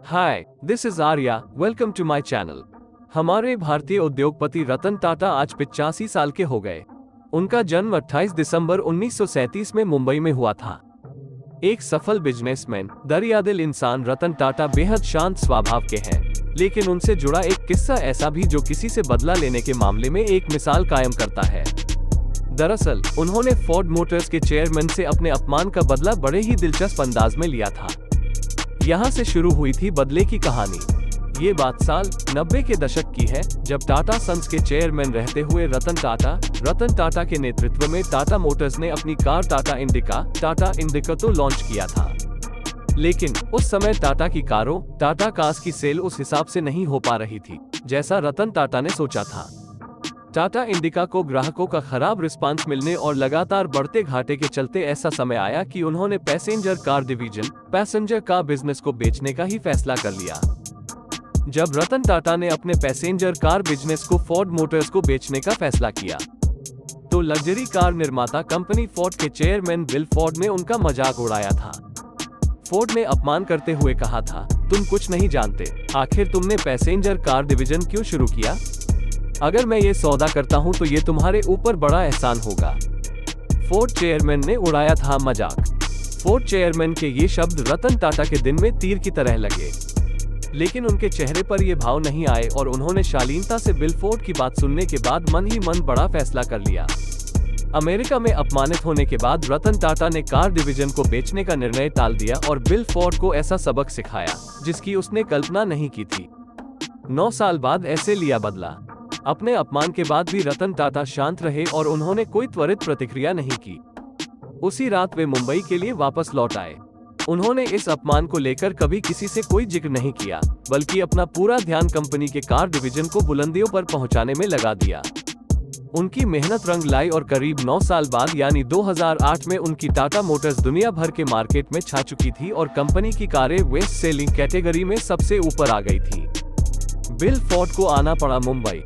Hi, this is Arya, welcome to my channel. हमारे भारतीय उद्योगपति रतन टाटा आज 85 साल के हो गए। उनका जन्म 28 दिसंबर 1937 में मुंबई में हुआ था। एक सफल बिजनेसमैन, दरियादिल इंसान रतन टाटा बेहद शांत स्वभाव के हैं, लेकिन उनसे जुड़ा एक किस्सा ऐसा भी जो किसी से बदला लेने के मामले में एक मिसाल कायम करता है। दरअसल उन्होंने फोर्ड मोटर्स के चेयरमैन से अपने अपमान का बदला बड़े ही दिलचस्प अंदाज में लिया था। यहाँ से शुरू हुई थी बदले की कहानी। ये बात साल 90 के दशक की है, जब टाटा सन्स के चेयरमैन रहते हुए रतन टाटा के नेतृत्व में टाटा मोटर्स ने अपनी कार टाटा इंडिका तो लॉन्च किया था। लेकिन उस समय टाटा की कारों, टाटा कार्स की सेल उस हिसाब से नहीं हो पा रही थी जैसा रतन टाटा ने सोचा था। टाटा इंडिका को ग्राहकों का खराब रिस्पांस मिलने और लगातार बढ़ते घाटे के चलते ऐसा समय आया कि उन्होंने पैसेंजर कार बिजनेस को बेचने का ही फैसला कर लिया। जब रतन टाटा ने अपने पैसेंजर कार बिजनेस को फोर्ड मोटर्स को बेचने का फैसला किया, तो लग्जरी कार निर्माता कंपनी फोर्ड के चेयरमैन बिल फोर्ड ने उनका मजाक उड़ाया था। फोर्ड ने अपमान करते हुए कहा था, तुम कुछ नहीं जानते, आखिर तुमने पैसेंजर कार डिवीजन क्यों शुरू किया? अगर मैं ये सौदा करता हूँ तो ये तुम्हारे ऊपर बड़ा एहसान होगा। फोर्ड चेयरमैन ने उड़ाया था मजाक। फोर्ड चेयरमैन के ये शब्द रतन टाटा के दिन में तीर की तरह लगे, लेकिन उनके चेहरे पर ये भाव नहीं आए और उन्होंने शालीनता से बिल फोर्ड की बात सुनने के बाद मन ही मन बड़ा फैसला कर लिया। अमेरिका में अपमानित होने के बाद रतन टाटा ने कार डिवीजन को बेचने का निर्णय टाल दिया और बिल फोर्ड को ऐसा सबक सिखाया जिसकी उसने कल्पना नहीं की थी। 9 साल बाद ऐसे लिया बदला। अपने अपमान के बाद भी रतन टाटा शांत रहे और उन्होंने कोई त्वरित प्रतिक्रिया नहीं की। उसी रात वे मुंबई के लिए वापस लौट आए। उन्होंने इस अपमान को लेकर कभी किसी से कोई जिक्र नहीं किया, बल्कि अपना पूरा ध्यान कंपनी के कार डिवीजन को बुलंदियों पर पहुंचाने में लगा दिया। उनकी मेहनत रंग लाई और करीब 9 साल बाद यानी 2008 में उनकी टाटा मोटर्स दुनिया भर के मार्केट में छा चुकी थी और कंपनी की कारें बेस्ट सेलिंग कैटेगरी में सबसे ऊपर आ गई थी। बिल फोर्ड को आना पड़ा मुंबई,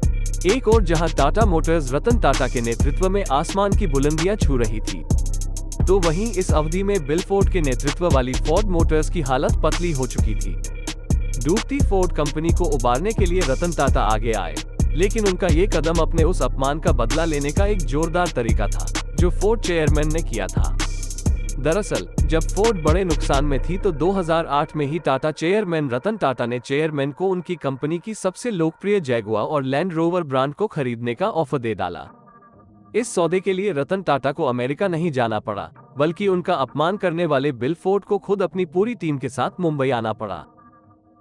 एक और जहां टाटा मोटर्स रतन टाटा के नेतृत्व में आसमान की बुलंदियां छू रही थी, तो वहीं इस अवधि में बिल फोर्ड के नेतृत्व वाली फोर्ड मोटर्स की हालत पतली हो चुकी थी। डूबती फोर्ड कंपनी को उबारने के लिए रतन टाटा आगे आए, लेकिन उनका ये कदम अपने उस अपमान का बदला लेने का एक जोरदार तरीका था जो फोर्ड चेयरमैन ने किया था। दरअसल जब फोर्ड बड़े नुकसान में थी तो 2008 में ही टाटा चेयरमैन रतन टाटा ने चेयरमैन को उनकी कंपनी की सबसे लोकप्रिय जैगुआर और लैंड रोवर ब्रांड को खरीदने का ऑफर दे डाला। इस सौदे के लिए रतन टाटा को अमेरिका नहीं जाना पड़ा, बल्कि उनका अपमान करने वाले बिल फोर्ड को खुद अपनी पूरी टीम के साथ मुंबई आना पड़ा।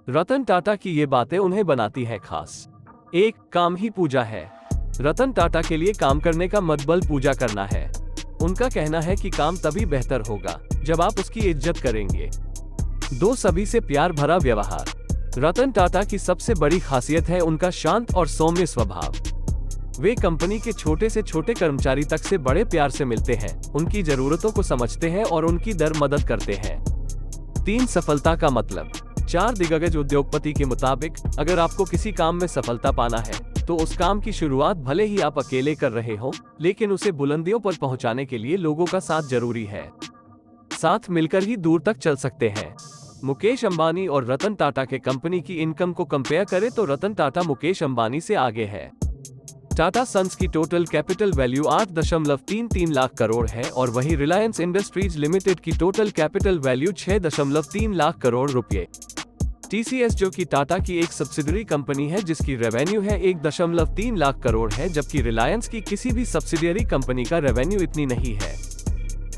रतन टाटा की ये बातें उन्हें बनाती है खास। एक काम ही पूजा है। रतन टाटा के लिए काम करने का मतलब पूजा करना है। उनका कहना है कि काम तभी बेहतर होगा जब आप उसकी इज्जत करेंगे। 2 सभी से प्यार भरा व्यवहार। रतन टाटा की सबसे बड़ी खासियत है उनका शांत और सौम्य स्वभाव। वे कंपनी के छोटे से छोटे कर्मचारी तक से बड़े प्यार से मिलते हैं, उनकी जरूरतों को समझते हैं और उनकी मदद करते हैं। 3 सफलता का मतलब। 4 दिग्गज उद्योगपति के मुताबिक अगर आपको किसी काम में सफलता पाना है तो उस काम की शुरुआत भले ही आप अकेले कर रहे हो, लेकिन उसे बुलंदियों पर पहुंचाने के लिए लोगों का साथ जरूरी है। साथ मिलकर ही दूर तक चल सकते हैं। मुकेश अंबानी और रतन टाटा के कंपनी की इनकम को कंपेयर करें तो रतन टाटा मुकेश अंबानी से आगे है। टाटा सन्स की total capital value 8.33 lakh crore है और वही रिलायंस इंडस्ट्रीज लिमिटेड की total capital value 6.3 lakh crore रुपए। TCS जो कि टाटा की एक सब्सिडियरी कंपनी है जिसकी रेवेन्यू है 1.3 लाख करोड़ है, जबकि रिलायंस की किसी भी सब्सिडियरी कंपनी का रेवेन्यू इतनी नहीं है।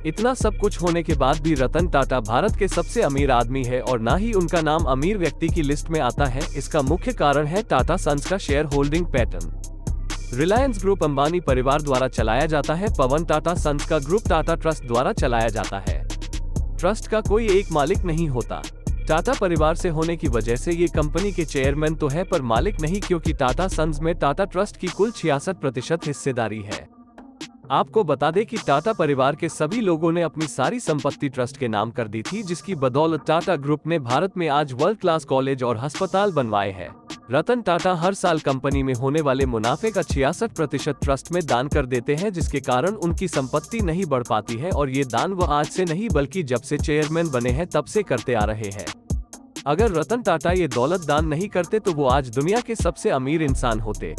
इतना सब कुछ होने के बाद भी रतन टाटा भारत के सबसे अमीर आदमी है और ना ही उनका नाम अमीर व्यक्ति की लिस्ट में आता है। इसका मुख्य कारण है टाटा सन्स का share holding pattern. Reliance group Ambani परिवार द्वारा चलाया जाता है, पवन टाटा सन्स का ग्रुप टाटा ट्रस्ट द्वारा चलाया जाता है। ट्रस्ट का कोई एक मालिक नहीं होता। टाटा परिवार से होने की वजह से ये कंपनी के चेयरमैन तो है पर मालिक नहीं, क्योंकि टाटा सन्स में टाटा ट्रस्ट की कुल 66% हिस्सेदारी है। आपको बता दें कि टाटा परिवार के सभी लोगों ने अपनी सारी संपत्ति ट्रस्ट के नाम कर दी थी, जिसकी बदौलत टाटा ग्रुप ने भारत में आज वर्ल्ड क्लास कॉलेज और अस्पताल बनवाए हैं। रतन टाटा हर साल कंपनी में होने वाले मुनाफे का 66% ट्रस्ट में दान कर देते हैं, जिसके कारण उनकी संपत्ति नहीं बढ़ पाती है और ये दान वह आज से नहीं बल्कि जब से चेयरमैन बने हैं तब से करते आ रहे हैं। अगर रतन टाटा ये दौलत दान नहीं करते तो वो आज दुनिया के सबसे अमीर इंसान होते।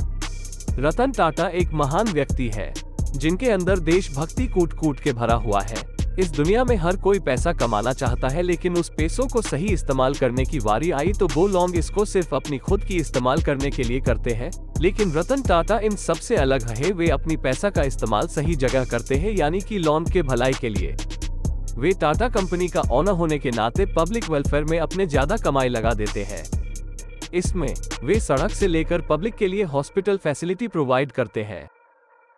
रतन टाटा एक महान व्यक्ति है जिनके अंदर देशभक्ति कूट कूट के भरा हुआ है। इस दुनिया में हर कोई पैसा कमाना चाहता है, लेकिन उस पैसों को सही इस्तेमाल करने की बारी आई तो वो लोग इसको सिर्फ अपनी खुद की इस्तेमाल करने के लिए करते हैं। लेकिन रतन टाटा इन सबसे अलग है, वे अपनी पैसा का इस्तेमाल सही जगह करते हैं, यानी कि लोगों के भलाई के लिए। वे टाटा कंपनी का ओनर होने के नाते पब्लिक वेलफेयर में अपने ज्यादा कमाई लगा देते हैं। इसमें वे सड़क से लेकर पब्लिक के लिए हॉस्पिटल फैसिलिटी प्रोवाइड करते हैं।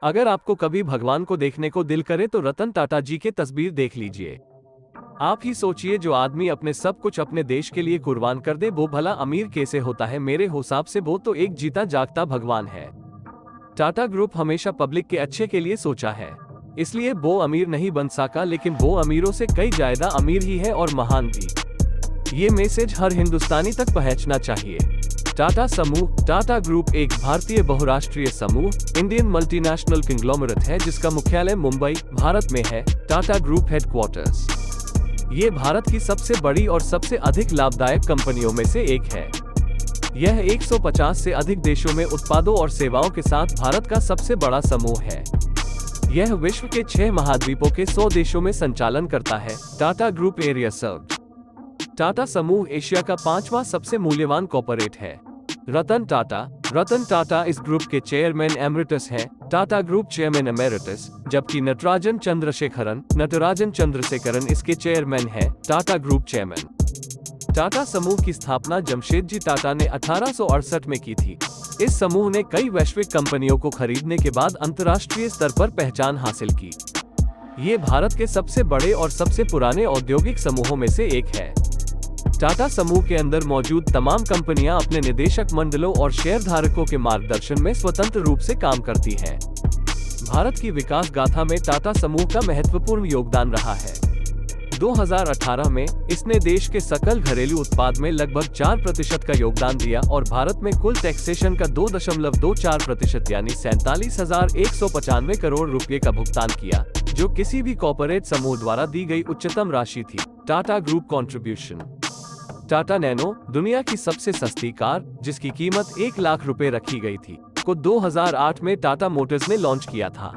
अगर आपको कभी भगवान को देखने को दिल करे तो रतन टाटा जी के तस्वीर देख लीजिए। आप ही सोचिए, जो आदमी अपने सब कुछ अपने देश के लिए कुर्बान कर दे वो भला अमीर कैसे होता है। मेरे हिसाब से वो तो एक जीता जागता भगवान है। टाटा ग्रुप हमेशा पब्लिक के अच्छे के लिए सोचा है, इसलिए वो अमीर नहीं बन सका, लेकिन वो अमीरों से कई ज्यादा अमीर ही है और महान भी। ये मैसेज हर हिंदुस्तानी तक पहुंचना चाहिए। टाटा समूह टाटा ग्रुप एक भारतीय बहुराष्ट्रीय समूह इंडियन मल्टीनेशनल कंग्लोमरेट है जिसका मुख्यालय मुंबई, भारत में है। टाटा ग्रुप हेडक्वार्टर्स ये भारत की सबसे बड़ी और सबसे अधिक लाभदायक कंपनियों में से एक है। यह 150 से अधिक देशों में उत्पादों और सेवाओं के साथ भारत का सबसे बड़ा समूह है। यह विश्व के 6 महाद्वीपों के 100 देशों में संचालन करता है। Tata group area served. Tata समूह एशिया का 5वां सबसे मूल्यवान कॉर्पोरेट है। रतन टाटा इस ग्रुप के चेयरमैन एमरिटस हैं। टाटा ग्रुप चेयरमैन एमेरिटस, जबकि नटराजन चंद्रशेखरन इसके चेयरमैन हैं। Tata group chairman. टाटा समूह की स्थापना जमशेदजी टाटा ने 1868 में की थी। इस समूह ने कई वैश्विक कंपनियों को खरीदने के बाद अंतर्राष्ट्रीय स्तर पर पहचान हासिल की। ये भारत के सबसे बड़े और सबसे पुराने औद्योगिक समूहों में से एक है। टाटा समूह के अंदर मौजूद तमाम कंपनियां अपने निदेशक मंडलों और शेयरधारकों के मार्गदर्शन में स्वतंत्र रूप से काम करती हैं। भारत की विकास गाथा में टाटा समूह का महत्वपूर्ण योगदान रहा है। 2018 में इसने देश के सकल घरेलू उत्पाद में लगभग 4% का योगदान दिया और भारत में कुल टैक्सेशन का 2.24% यानी 47,195 करोड़ रुपए का भुगतान किया, जो किसी भी कॉर्पोरेट समूह द्वारा दी गई उच्चतम राशि थी। Tata group contribution. Tata nano दुनिया की सबसे सस्ती कार, जिसकी कीमत 1 लाख रुपए रखी गई थी, को 2008 में टाटा मोटर्स ने लॉन्च किया था।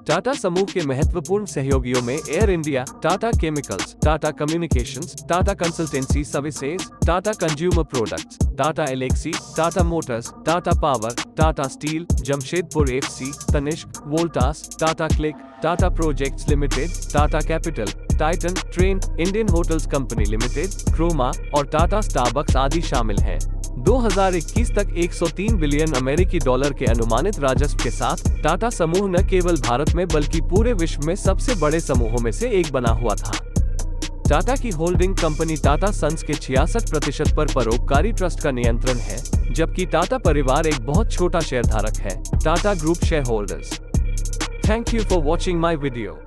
टाटा समूह के महत्वपूर्ण सहयोगियों में Air India, Tata Chemicals, Tata Communications, Tata Consultancy Services, Tata Consumer Products, Tata Elxsi, Tata Motors, Tata Power, Tata Steel, Jamshedpur FC, Tanishq, Voltas, Tata CLiQ, Tata Projects Limited, Tata Capital, Titan, Trent, Indian Hotels Company Limited, Croma और टाटा स्टारबक्स आदि शामिल हैं। 2021 तक 103 बिलियन अमेरिकी डॉलर के अनुमानित राजस्व के साथ टाटा समूह न केवल भारत में बल्कि पूरे विश्व में सबसे बड़े समूहों में से एक बना हुआ था। टाटा की होल्डिंग कंपनी टाटा सन्स के 66% पर परोपकारी ट्रस्ट का नियंत्रण है, जबकि टाटा परिवार एक बहुत छोटा शेयरधारक है। Tata group share holders. Thank you for watching my video.